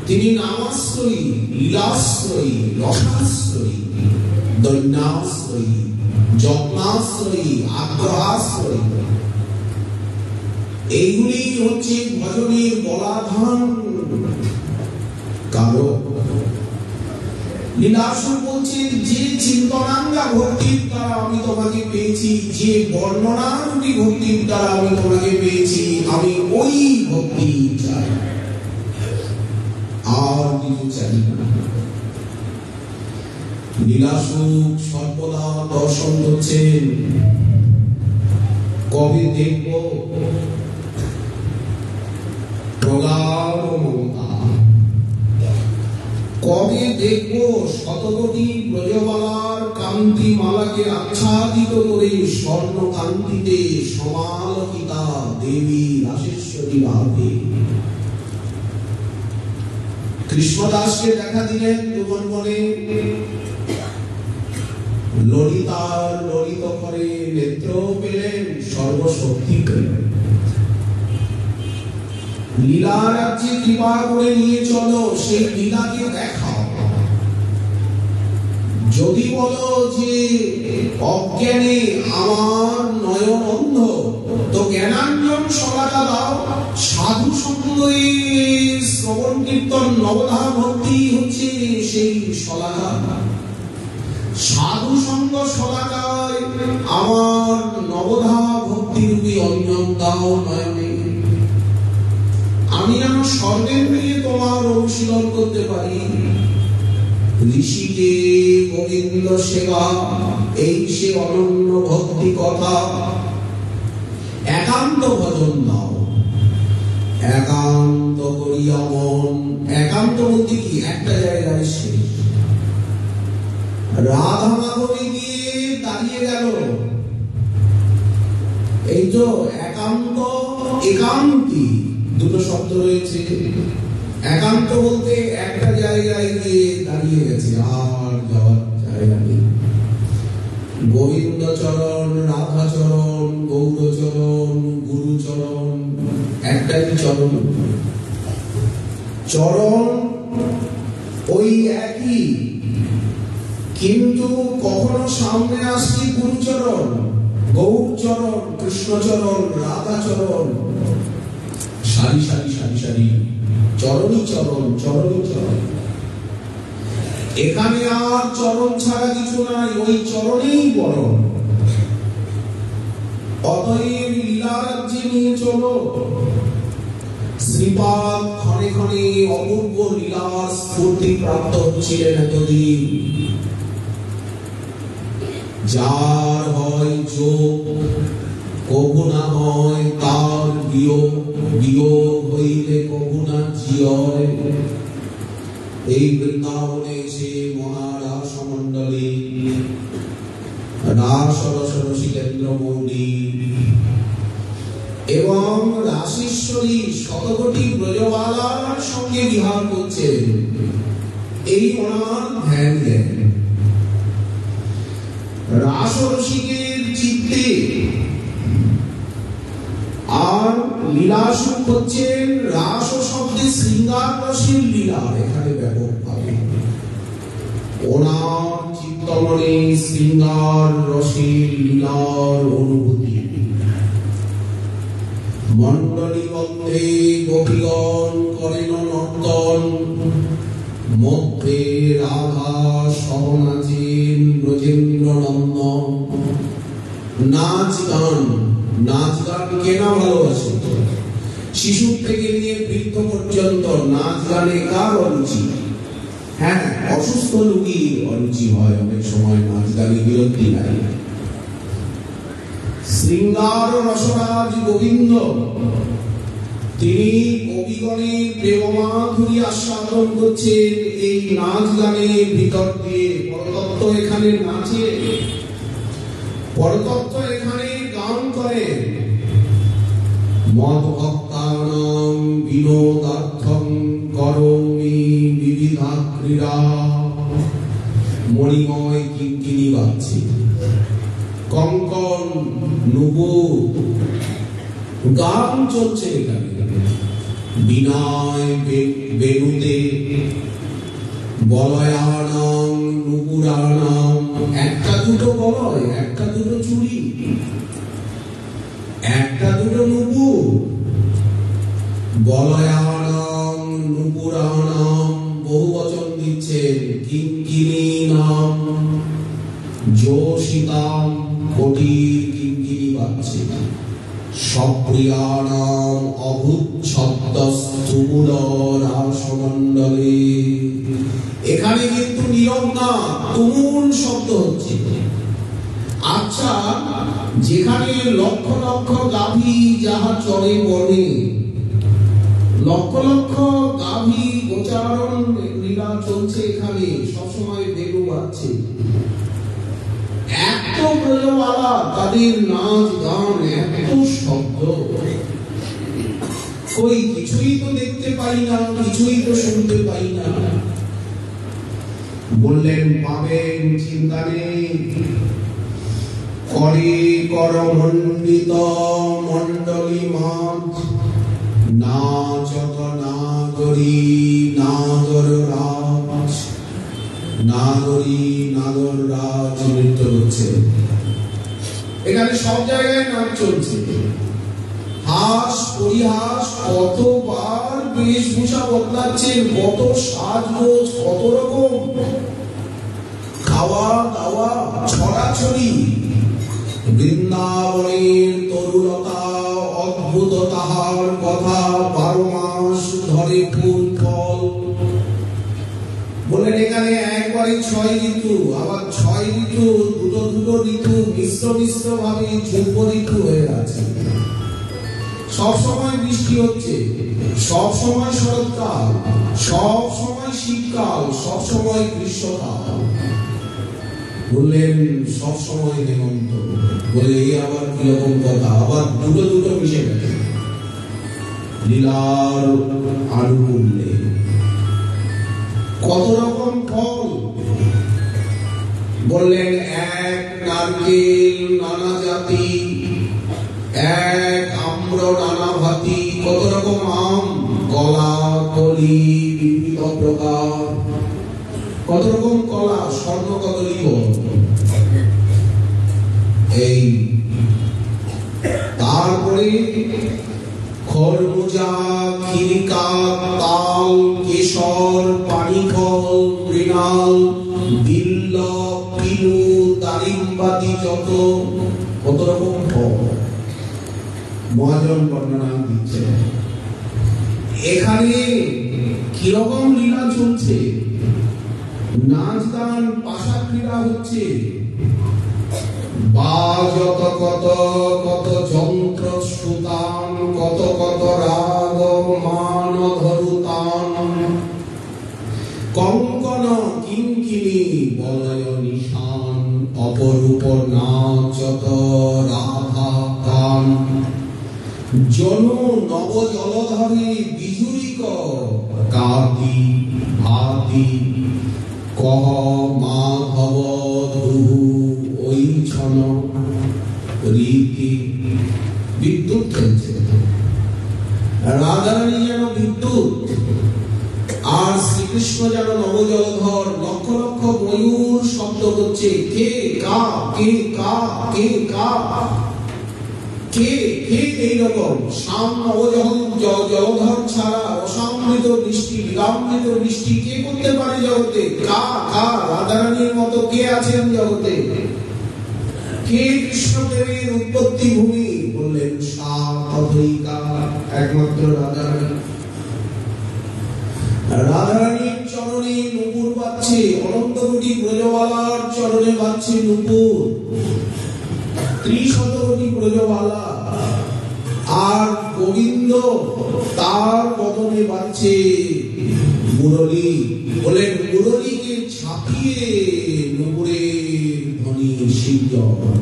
তিনি নামাশ্রয়ী, লীলাশ্রয়ী, রসাশ্রয়ী, দৈন্যাশ্রয়ী, যত্নাশ্রয়ী, আগ্রহাশ্রয়ী। এইগুলি হচ্ছে ভজনের বলাধান। কারণ লীলাসুখ বলছে, যে চিন্তনাঙ্গা ভক্তির দ্বারা আমি তোমাকে পেয়েছি, যে বর্ণনারূপী ভক্তির দ্বারা আমি তোমাকে পেয়েছি, আমি ওই ভক্তি চাই, আর কিছু চাই না। লীলাসুখ সর্বদা দর্শন করছেন। কবে দেখব প্রগাঢ় মমতা, কবে দেখব শতকোটি ব্রজবালার কান্তি মালাকে আচ্ছাদিত করে স্বর্ণ কান্তিতে সমালোকিতা দেবী রাসেশ্বরী রাধে। কৃষ্ণদাসকে দেখা দিলেন তোমার মনে, ললিতার ললিত করে নেত্র পেলেন, সর্বশক্তি পেলেন। লীলা রাজ্যে কৃপা করে নিয়ে চলো, সেই লীলাকে দেখাও। যদি বলো যে অজ্ঞানে আমার নয়ন অন্ধ, তো জ্ঞানাঞ্জন সলাটা দাও। সাধু সঙ্গে শ্রবণ কীর্তন নবধা ভক্তি হচ্ছে সেই সলাটা। সাধু সঙ্গ সদাকায় আমার নবধা ভক্তিরূপী অঞ্জন দাও নয়নে, আমি যেন স্বর্গের নিয়ে তোমার অনুশীলন করতে পারি। ঋষিকে গোবিন্দ সেবা, এই সে অনন্য ভক্তি কথা। একান্ত ভজন দাও, একান্ত করিয়া মন। একান্ত বলতে কি? একটা জায়গায় সে রাধা মাধবী গিয়ে দাঁড়িয়ে গেল। এই তো একান্ত, একান্তি দুটো শব্দ রয়েছে। একান্ত বলতে একটা জায়গায় গিয়ে দাঁড়িয়ে গেছে, আর যাওয়ার জায়গা নেই। গোবিন্দ চরণ, রাধা চরণ, গৌর চরণ, গুরু চরণ, একটাই চরণ। চরণ ওই একই, কিন্তু কখনো সামনে আসছে গুরুচরণ, গৌরচরণ, কৃষ্ণচরণ, রাধাচরণ, সারি সারি সারি সারি চরণই চরণ, চরণই চরণ। এখানে আর চরণ ছাড়া কিছু নাই, ওই চরণেই বরণ। অতএব লীলারাজ্যে নিয়ে চলো। শ্রীপাদ ক্ষণে ক্ষণে অপূর্ব লীলার স্ফূর্তি প্রাপ্ত হচ্ছিলেন এতদিন। যার হয় যোগ, কবু না হয় তার বিয়োগ, বিয়োগ হইলে কবু না জিয়। এই বৃন্দাবনে এসে মহারাস মণ্ডলী, রাস রসিকেন্দ্র মৌলি এবং রাসেশ্বরী শতকোটি ব্রজবালার সঙ্গে বিহার করছেন, এই ওনার ধ্যান দেন। রাস রসিকের চিত্তে আর লীলা সুখ হচ্ছেন রাস শব্দে শৃঙ্গার রসের লীলা এখানে ব্যাপক ভাবে। ওনার চিত্তমণি শৃঙ্গার রসের লীলার অনুভূতি। মণ্ডলী মধ্যে গোপীগণ করেন নর্তন, মধ্যে রাধা সহ নাচেন ব্রজেন্দ্র নন্দন। নাচ গান, নাচ গান কে না ভালোবাসে? শিশু থেকে নিয়ে বৃদ্ধ পর্যন্ত নাচ গানে কার অরুচি? হ্যাঁ, অসুস্থ রোগী অরুচি হয় অনেক সময়, নাচ গানে বিরক্তি নাই। শৃঙ্গার রসরাজ গোবিন্দ, তিনি কবিগণের প্রেমমাধুরী আস্বাদন করছেন এই নাচ গানের ভিতর দিয়ে। পরতত্ত্ব এখানে নাচে, পরতত্ত্ব এখানে গান করেন। মদ ভক্তানাং বিনোদার্থং করোমি বিবিধা ক্রীড়া। মণিময় কিঙ্কিণী বাজছে, কঙ্কন নুপুর গান চলছে এখানে। বিনয় বেণুতে বলয়ানাং নুপুরানাং, একটা দুটো বলয়, একটা দুটো চুড়ি, একটা দুটো নুপুর। বলয়ানাং নুপুরানাং বহু বচন দিচ্ছেন। কিঙ্কিণী নাম যোশিতাম, কোটি কিঙ্কিণী বাজছে। সপ্রিয়ানাম অভুচ্ছদ্দস্তুমুল রাসমণ্ডলে। এখানে কিন্তু নীরব না, তুমুল শব্দ হচ্ছে। আচ্ছা, যেখানে লক্ষ লক্ষ গাভী যাহা চড়ে বনে, লক্ষ লক্ষ গাভী গোচারণ লীলা চলছে এখানে, সবসময় বেলু বাজছে। এত ব্রজবালা, তাদের নাচ গান, এত শব্দ, কই কিছুই তো দেখতে পাই না, কিছুই তো শুনতে পাই না। বললেন পাবেন, চিন্তা নেই। করে করমণ্ডিত মণ্ডলী মাত, নাচত নাগরী নাগর রাজ। নাগরী নাগর রাজ নৃত্য হচ্ছে এখানে, সব জায়গায় নাচ চলছে। হাস পরিহাস, কতবার বেশভূষা বদলাচ্ছেন, কত সাজগোজ, কত রকম খাওয়া দাওয়া ছড়াছড়ি, বৃন্দাবনের তরুলতা অদ্ভুত তাহার কথা, 12 মাস ধরে ফুল ফল। বলেন এখানে একবারে 6 ঋতু, আবার 6 ঋতু দুটো ঋতু মিশ্র ভাবে যুব ঋতু হয়ে আছে। সব সময় বৃষ্টি হচ্ছে, সব সময় শরৎকাল, সব সময় শীতকাল, সব সময় গ্রীষ্মকাল। বললেন সব সময় হেমন্ত। বলে এই আবার কিরকম কথা, আবার দুটো মিশে গেছে লীলার আনুকূল্যে। কত রকম ফল, বললেন এক নারকেল নানা জাতি, এক আম্র নানা ভাতি, কত রকম আম, কলা কলি বিভিন্ন প্রকার, কত রকম কলা, স্বর্ণ কদলী। এই তারপরে খরমুজা, খিরিকা, তাল, কেশর, পানিফল, মৃণাল, বিল্ল, পিনু, দারিম্বাদি, যত কত রকম ফল মহাজন বর্ণনা দিচ্ছে। এখানে কিরকম লীলা চলছে, নাচ গান পাশা ক্রীড়া হচ্ছে, বাজত কত কত যন্ত্র সুতান, কত কত রাগ মান ধরুতান, কঙ্কন কিঙ্কিনি বলয় নিশান, অপরূপ নাচত রাধা গান, জনু নব জলধরে বিজুরিক কাতি ভাতি, কহ মাধব ধুহু ওই ছন রীতি। বিদ্যুৎ খেলছে, রাধারানী যেন বিদ্যুৎ, আর শ্রীকৃষ্ণ যেন নবজলধর। লক্ষ লক্ষ ময়ূর শব্দ হচ্ছে, কে কা কে কা কে কা কে কে, এইরকম শ্যাম জলধর ছাড়া রসামৃত বৃষ্টি, লীলামৃত বৃষ্টি কে করতে পারে জগতে? কা কা, রাধারানীর মতো কে আছেন জগতে? কে কৃষ্ণদেবের উৎপত্তি ভূমি? বললেন সাধয়িকা, একমাত্র রাধারানী। রাধারানীর চরণে নুপুর বাজছে, অনন্ত কোটি ব্রজবালার চরণে বাজছে নুপুর, 30 কোটি ব্রজবালা, আর গোবিন্দ তার বদনে বাজছে মুরলী। বলেন মুরলীকে ছাপিয়ে নুপুরের ধ্বনি শিবজয়।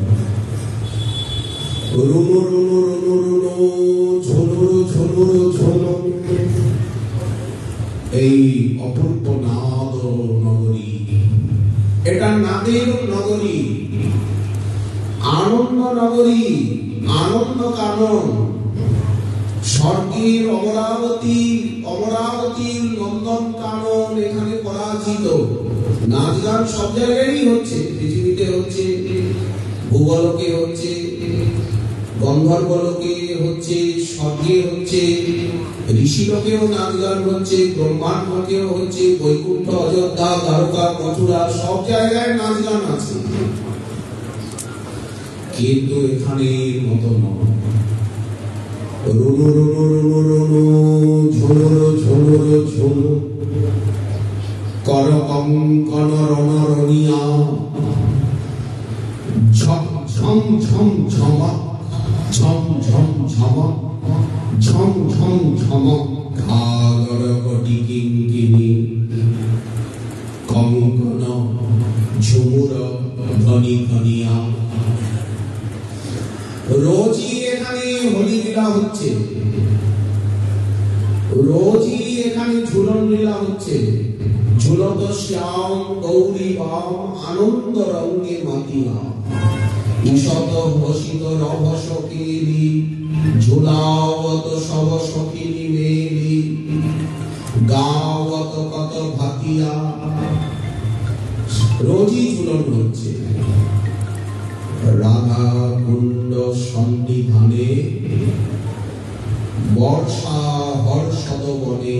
রুনু রুনু রুনু রুনু, ঝুনুরু ঝুনুরু ঝুনু। এই অপূর্ব নাদ নগরী, এটা নাদের নগরী, আনন্দ নগরী, আনন্দ কানন। স্বর্গের অমরাবতী, অমরাবতীর নন্দন কানন এখানে পরাজিত। নাচ গান সব জায়গায় হচ্ছে, পৃথিবীতে হচ্ছে, ভূগোলকে হচ্ছে, গন্ধর্বলোকে হচ্ছে, স্বর্গে হচ্ছে, ঋষিলোকেও নাচ গান হচ্ছে, ব্রহ্মাণ্ডকেও হচ্ছে, বৈকুণ্ঠ, অযোধ্যা, দ্বারকা, মথুরা সব জায়গায় নাচ গান আছে। কিন্তু এখানে মতো নয়। রুনু রুনু রুনু রুনু, ঝুনুরু ঝুনুরু ঝুনু, কর কঙ্কন রণ রণিয়া, ঝম ঝম ঝম ঝমক, ঝম ঝম ঝমক, ঝম ঝম ঝমক, ঘাগর কটি কিঙ্কিনি, কঙ্কন ঝুমুর ধ্বনি ধ্বনিয়া। রোজই এখানে হোলি লীলা হচ্ছে, রোজই এখানে ঝুলন লীলা হচ্ছে। ঝুলত শ্যাম গৌরী বাম, আনন্দ রঙ্গে মাতিয়া, ঈষত হসিত রভ সখীলি, ঝুলাওত সব সখীলি মেলি, গাওত কত ভাতিয়া। রোজই ঝুলন হচ্ছে। রাধা কুণ্ড সন্নিধানে, বর্ষা হর্ষদ বনে,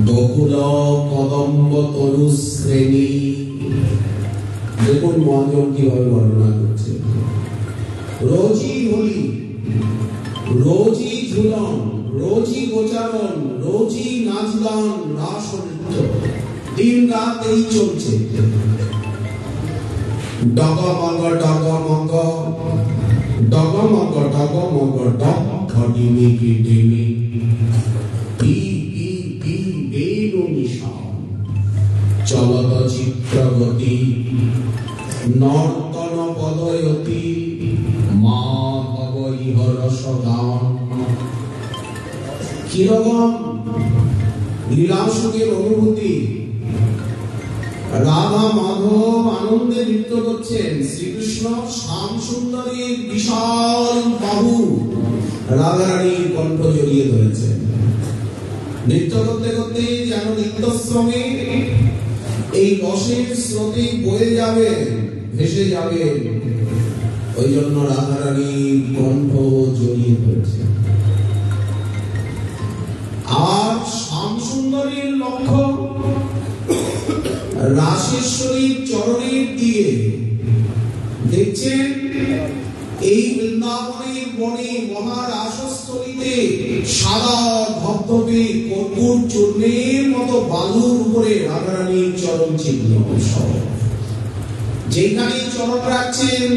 বকুল কদম্ব তরু শ্রেণী। দেখুন মহাজন কিভাবে বর্ণনা করছে। রোজই হোলি, রোজই ঝুলন, রোজই গোচারণ, রোজই নাচ গান, রাস নৃত্য, দিন রাত এই চলছে। ডগমগ ডগমগ ডগমগ ডগমগ ডগ ডিমি ডিমি পি পি পি বেণু নিশান চলত চিত্রগতি নর্তন পদয়তি মাধব ইহ রসগান। কিরকম লীলাসুখের অনুভূতি। রাধা মাধব আনন্দে নৃত্য করছেন। শ্রীকৃষ্ণ শ্যাম সুন্দরীর বিশাল বাহু রাধারানীর কণ্ঠ জড়িয়ে ধরেছেন। নৃত্য করতে করতে যেন নিত্যশ্রমে এই রসের স্রোতে বয়ে যাবে, ভেসে যাবে। ওই জন্য রাধারানীর কণ্ঠ জড়িয়ে ধরেছে। আর শ্যাম সুন্দরীর লক্ষ্য রাসেশ্বরীর চরণের দিয়ে দেখছেন এই বৃন্দাবনের বনে মহারাসস্থলীতে সাদা ধবধবে কর্পূর চূর্ণের মতো বালুর উপরে রাধারানীর চরণ চিহ্ন। যেখানে চরণ রাখছেন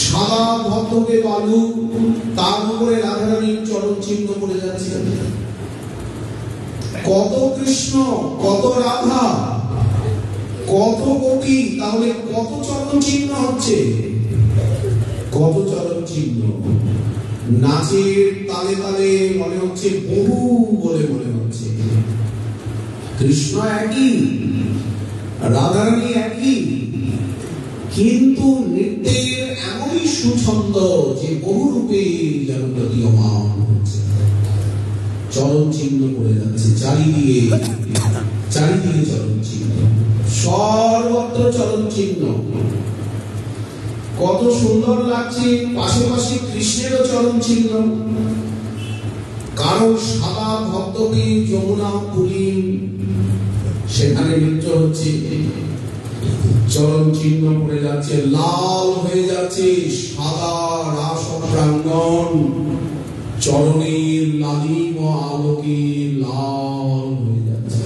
সাদা ধবধবে বালু, তার উপরে রাধারানীর চরণ চিহ্ন পড়ে যাচ্ছে। কত কৃষ্ণ, কত রাধা, কত কোটি, তাহলে কত চরণ চিহ্ন হচ্ছে, কত চরণ চিহ্ন। নাচের তালে তালে মনে হচ্ছে বহু বলে মনে হচ্ছে। কৃষ্ণ একই, রাধারানী একই, কিন্তু নৃত্যের এমনই সুছন্দ যে বহু রূপে যেন প্রতীয়মান হচ্ছে। চরণ চিহ্ন পড়ে যাচ্ছে চারিদিকে, চারিদিকে চরণ চিহ্ন, সর্বত্র চরণ চিহ্ন। কত সুন্দর লাগছে। পাশে পাশে কৃষ্ণেরও চরণ চিহ্ন। কারণ সাদা ধবধবে যমুনা পুরী, সেখানে নৃত্য হচ্ছে, চরণ চিহ্ন পড়ে যাচ্ছে, লাল হয়ে যাচ্ছে সাদা রাস প্রাঙ্গণ। চরণের লালিম আলোকে লাল হয়ে যাচ্ছে।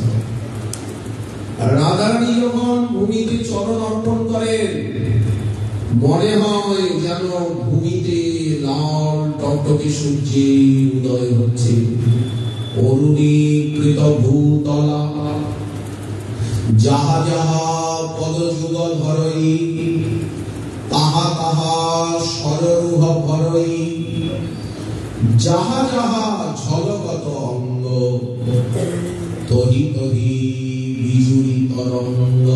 রাধারানী যখন ভূমিতে চরণ অর্পণ করেন, মনে হয় যেন ভূমিতে লাল টকটকে সূর্যের উদয় হচ্ছে। অরুণীকৃত ভূতলা যাহা যাহা পদযুগল ধরই, তাহা তাহা সররূহ ভরই, যাহা যাহা ঝলকত অঙ্গ, তহি তহি বিজুরি তরঙ্গ।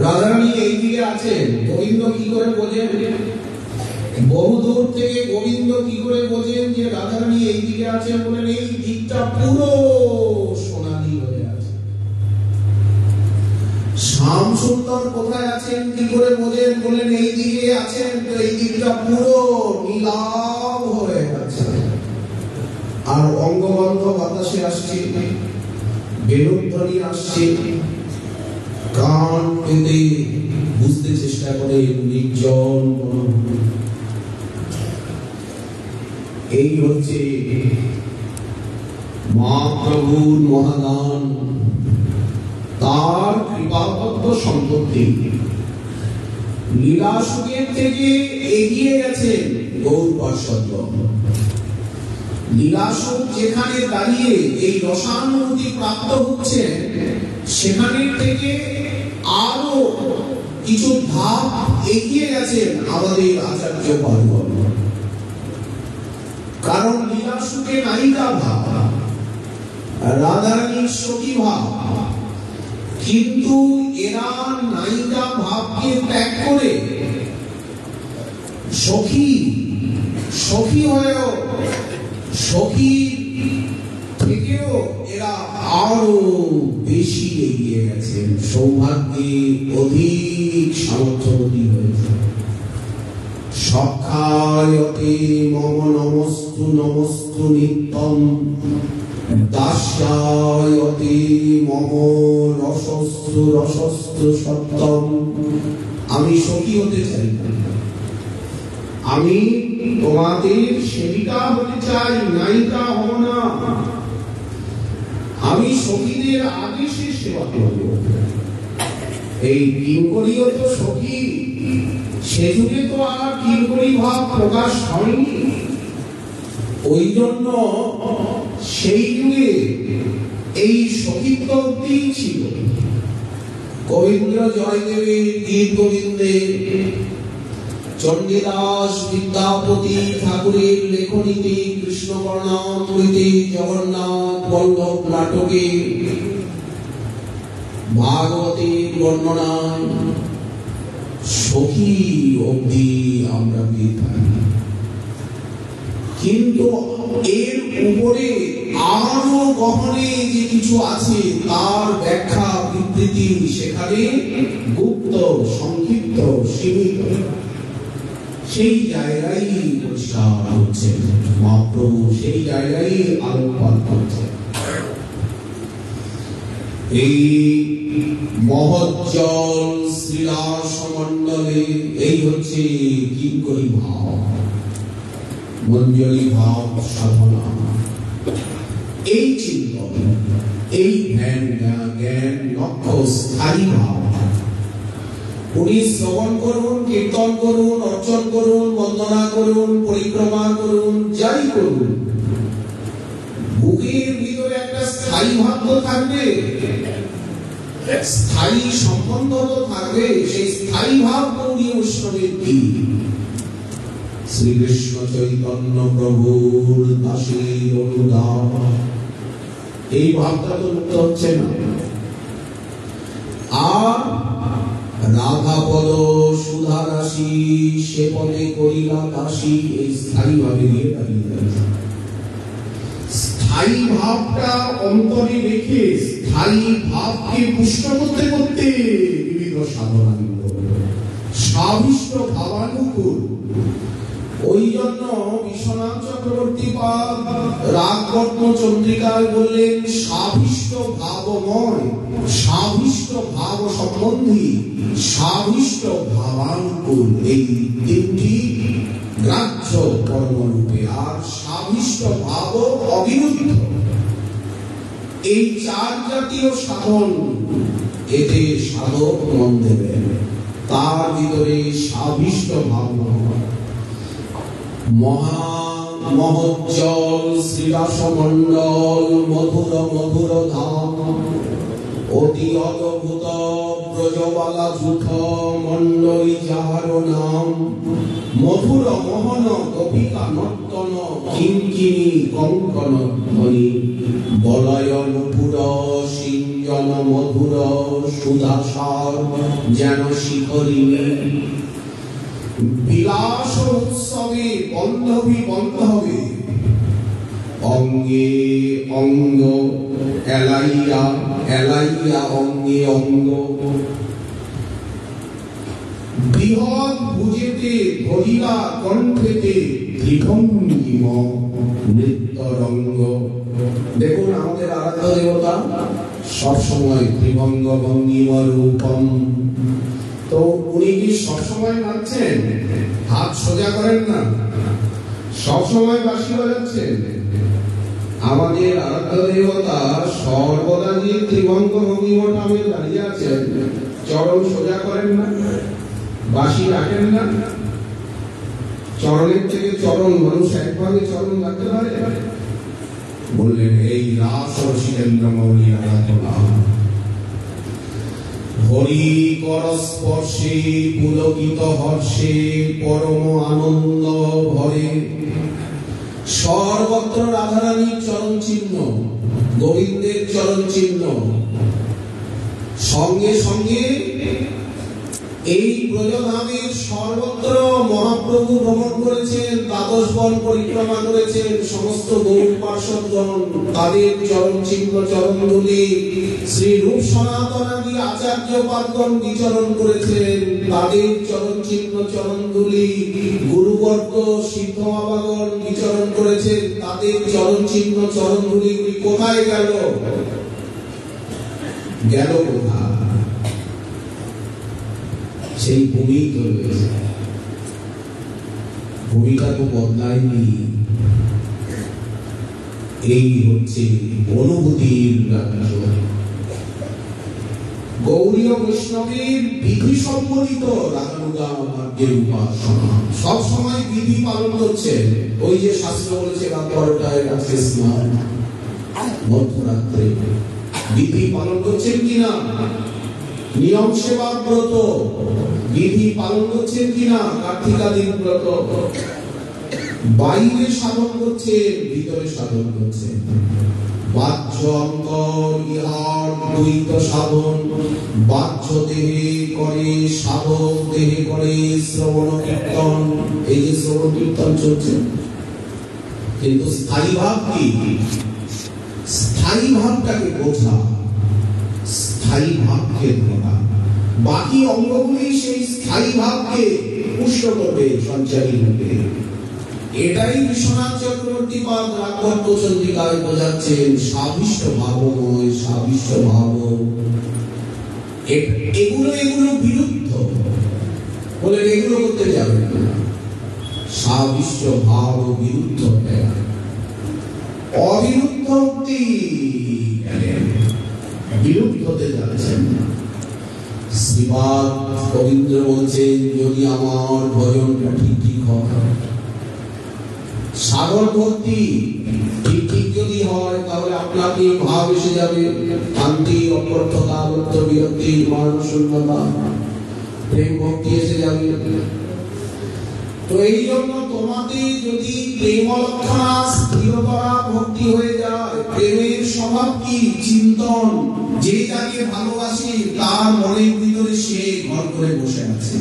রাধারানী এই দিকে আছেন, গোবিন্দ কি করে বোঝেন? বহু দূর থেকে গোবিন্দ কি করে বোঝেন যে রাধারানী এই দিকে আছেন? বলেন এই দিকটা পুরো সোনালী হয়ে আছে। শ্যাম সুন্দর কোথায় আছেন কি করে বোঝেন? বলেন এই দিকে আছেন, তো এই দিকটা পুরো নীলাভ হয়ে আছে। আর অঙ্গবন্ধ বাতাসে আসছে, বেণুধ্বনি আসছে, কান পেতে বুঝতে চেষ্টা করে নির্জন। এই হচ্ছে মহাপ্রভুর মহাদান, তার কৃপাবদ্ধ সম্পত্তি। লীলাসুখের থেকে এগিয়ে গেছেন গৌর পার্ষদ। লীলাসুখ যেখানে দাঁড়িয়ে এই রসানুভূতি প্রাপ্ত হচ্ছে, সেখানে থেকে আরো কিছু ধাপ এগিয়ে গেছেন আমাদের আচার্য পার্বণ। কারণ লীলাসুখে নায়িকা ভাব, রাধারানীর সখী ভাব, কিন্তু এরা নায়িকা ভাবকে ত্যাগ করে সখী সখী হয়েও, সখী থেকেও এরা আরো বেশি এগিয়ে গেছেন, সৌভাগ্যে অধিক সামর্থ্যবতী হয়েছে। সখায়তে মম নমস্তু নমস্তু নিত্যম দাস্যায়তে মম রসস্তু রসস্তু সত্যম। আমি সখী হতে চাই, আমি তোমাদের সেবিকা হতে চাই, নায়িকা হব না। আমি সখীদের আদেশে সেবা করব। এই কিঙ্করীও তো সখী, সে যুগে তো আর কিঙ্করী ভাব প্রকাশ হয়নি। ওই জন্য সেই যুগে এই সখীত্ব অবধি ছিল। কবীন্দ্র জয়দেবের গীত গোবিন্দে চণ্ডীদাস বিদ্যাপতি ঠাকুরের লেখনীতে কৃষ্ণকর্ণামৃতে জগন্নাথ বল্লভ নাটকে ভাগবতের বর্ণনায় সখী অবধি আমরা পেয়ে থাকি। কিন্তু এর উপরে আরো গহনে যে কিছু আছে তার ব্যাখ্যা বিবৃতি সেখানে গুপ্ত, সংক্ষিপ্ত, সীমিত। সেই জায়গায় পরিষ্কার হচ্ছে মহাপ্রভু, সেই জায়গায় আলোকপাত করছে। এই মহজ্জল শ্রীরাস মণ্ডলে এই হচ্ছে কিঙ্করী ভাব, মঞ্জরি ভাব সাধনা। এই চিন্তন, এই জ্ঞান লক্ষ্য স্থায়ী ভাব। উনি শ্রবণ করুন, কীর্তন করুন, অর্চন করুন, বন্দনা করুন, পরিক্রমা করুন, যাই করুন, বুকের ভিতরে একটা স্থায়ী ভাব তো থাকবে, স্থায়ী সম্বন্ধ তো থাকবে। সেই স্থায়ী ভাব গৌরী বৈষ্ণবের কি? শ্রীকৃষ্ণ চৈতন্য প্রভুর দাসীর অনুদান, এই ভাবটা তো মুক্ত হচ্ছে না। আর রাধাপদ সুধা রাশি সে পদে করিলা দাসী, এই স্থায়ী ভাবে নিয়ে দাঁড়িয়ে যাচ্ছে। স্থায়ী ভাবটা অন্তরে রেখে স্থায়ী ভাবকে পুষ্ট করতে করতে বিবিধ সাধনা, স্বাভিষ্ট ভাবানুকূল। ওই জন্য বিশ্বনাথ চক্রবর্তী পাদ রাগরত্ন চন্দ্রিকায় বললেন স্বাভিষ্ট ভাবময়, স্বাভিষ্ট ভাব সম্বন্ধী, স্বাভিষ্ট ভাবানুকূল, এই তিনটি গ্রাহ্য কর্মরূপে। আর স্বাভিষ্ট ভাব অবিরুদ্ধ, এই চার জাতীয় সাধন এতে সাধক মন দেবেন। তার ভিতরে স্বাভিষ্ট ভাব মহজ্জল শ্রীরাস মণ্ডল মধুর মধুর ধাম, অতি অদ্ভুত ব্রজবালা যুথ মণ্ডলী যাহার নাম, মধুর মোহন গোপিকা নর্তন কিঙ্কিনী কঙ্কন ধ্বনি, বলয় নুপুর সিঞ্জন মধুর সুধাসার যেন শিখরিণী, বিলাস উৎসবে বন্ধবী বন্ধবে, অঙ্গে অঙ্গ এলাইয়া এলাইয়া অঙ্গে অঙ্গ, বৃহৎ ভুজেতে ধরিলা কণ্ঠেতে ত্রিভঙ্গিম নৃত্য রঙ্গ। দেখুন আমাদের আরাধ্য দেবতা সবসময় ত্রিভঙ্গ ভঙ্গিম রূপম। তো উনি কি সবসময় নাচছেন? হাত সোজা করেন না, সবসময় বাঁশি বাজাচ্ছেন? আমাদের আরাধ্য দেবতা সর্বদা যে ত্রিভঙ্গ ভঙ্গিমটা আমি দাঁড়িয়ে আছেন, চরণ সোজা করেন না, বাঁশি রাখেন না। চরণের থেকে চরণ, মানুষ একভাবে চরণ রাখতে পারে? বললেন এই রাস শিলেন্দ্র মৌলী আরাধনা, হরি কর স্পর্শে পুলকিত হর্ষে পরম আনন্দ ভরে, সর্বত্র রাধারানীর চরণ চিহ্ন, গোবিন্দের চরণ চিহ্ন, সঙ্গে সঙ্গে এই ব্রজধামের সর্বত্র মহাপ্রভু ভ্রমণ করেছেন, দ্বাদশ বন পরিক্রমা করেছেন, সমস্ত গৌর পার্ষদগণ তাদের চরণ চিহ্ন চরণ ধুলি, শ্রী রূপ সনাতনাদি আচার্য পাদগণ বিচরণ করেছেন, তাদের চরণ চিহ্ন চরণ ধুলি, গুরুবর্গ সিদ্ধ বাবাগণ বিচরণ করেছেন, তাদের চরণ চিহ্ন চরণ ধুলিগুলি কোথায় গেল? গেল কোথায়? সেই ভূমি তো রয়েছে, ভূমিটা তো বদলায়নি। এই হচ্ছে অনুভূতির রাজ্য। গৌরীয় বৈষ্ণবের বিধি সম্বলিত রাগানুগা মার্গের উপাসনা সব সময় বিধি পালন করছে। ওই যে শাস্ত্র বলেছে রাত 12টায় রাত্রে স্নান, মধ্যরাত্রে বিধি পালন করছেন কিনা? নিয়ম সেবা ব্রত বিধি পালন করছেন কিনা? কার্তিকাদিন ব্রত বাইরে সাধন করছে, ভিতরে সাধন করছে। বাহ্য অন্তর ইহার দ্বৈত সাধন, বাহ্য দেহে করে সাধক, দেহে করে শ্রবণ কীর্তন। এই যে শ্রবণ কীর্তন চলছে, কিন্তু স্থায়ী ভাব কি? স্থায়ী ভাবটাকে বোঝা, স্থায়ী ভাবকে ধরা, বাকি অঙ্গগুলি সেই স্থায়ী ভাবকে পুষ্ট করবে, সঞ্চারী হবে। এটাই বিশ্বনাথ চক্রবর্তী পাদ রাগবর্ত চন্দ্রিকায় বোঝাচ্ছেন, সাবিষ্ট ভাবময়, সাবিষ্ট ভাব। এগুলো বিরুদ্ধ বলে এগুলো করতে যাবেন না। সাবিষ্ট ভাব বিরুদ্ধ, অবিরুদ্ধ বিরুদ্ধ হতে যাচ্ছেন। শ্রীপাদ রবীন্দ্র বলছেন, যদি আমার ভজনটা ঠিক হয়, সাগর ভক্তি ঠিক যদি হয়, তাহলে আপনাকে ভাব এসে যাবে, শান্তি, অপরথতা, আবদ্ধ বিরক্তি, মরণ শূন্যতা, প্রেম ভক্তি এসে যাবে। তো এই জন্য তোমাদের যদি প্রেম লক্ষণা স্থিরতা ভক্তি হয়ে যায়, প্রেমের স্বভাব কি? চিন্তন। যে যাকে ভালোবাসে তার মনের ভিতরে সে ঘর করে বসে আছে।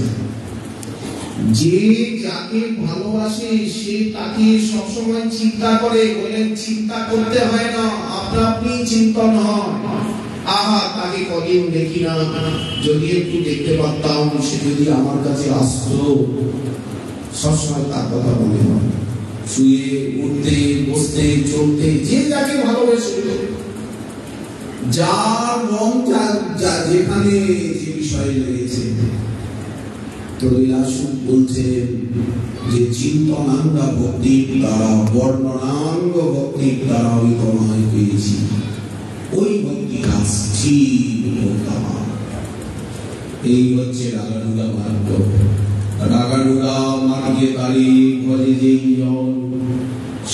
যে যাকে ভালোবাসে সে তাকে সবসময় চিন্তা করে। বলেন চিন্তা করতে হয় না, আপনা আপনি চিন্তন হয়। আহা, তাকে কদিন দেখি না, যদি একটু দেখতে পারতাম, সে যদি আমার কাছে আসতো। সবসময় তার কথা মনে হয়, শুয়ে উঠতে বসতে চলতে। যে যাকে ভালোবাসে, যার মন যেখানে যে বিষয়ে লেগেছে, বলছেন যে চিন্তনাঙ্গ ভক্তির দ্বারা, বর্ণনাঙ্গ ভক্তির দ্বারা আমি তোমায় পেয়েছি। ওই ভক্তি আসছি। এই হচ্ছে রাগানুগা মার্গ। রাগানুগা মার্গে তারি ভজে যেই জন,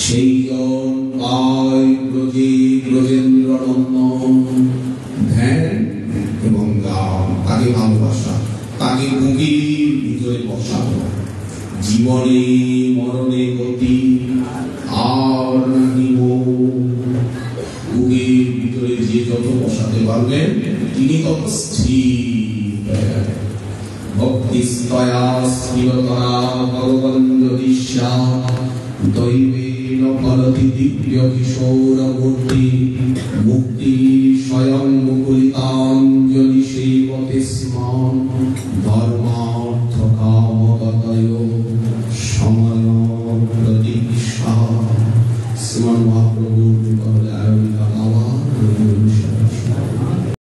সেই জন পায় ব্রজে ব্রজেন্দ্র নন্দন। ধ্যান এবং গান, তাকে ভালোবাসা, তাকে বুকের ভিতরে বসানো। জীবনে মরণে গতি আর নাহি বুকের ভিতরে যে যত বসাতে পারবেন, তিনি তত স্থির। ভক্তি স্তয়া স্থিরতা ভগবন্দদিশা দৈবেন ফলতি দিব্য কিশোর মূর্তি। মুক্তি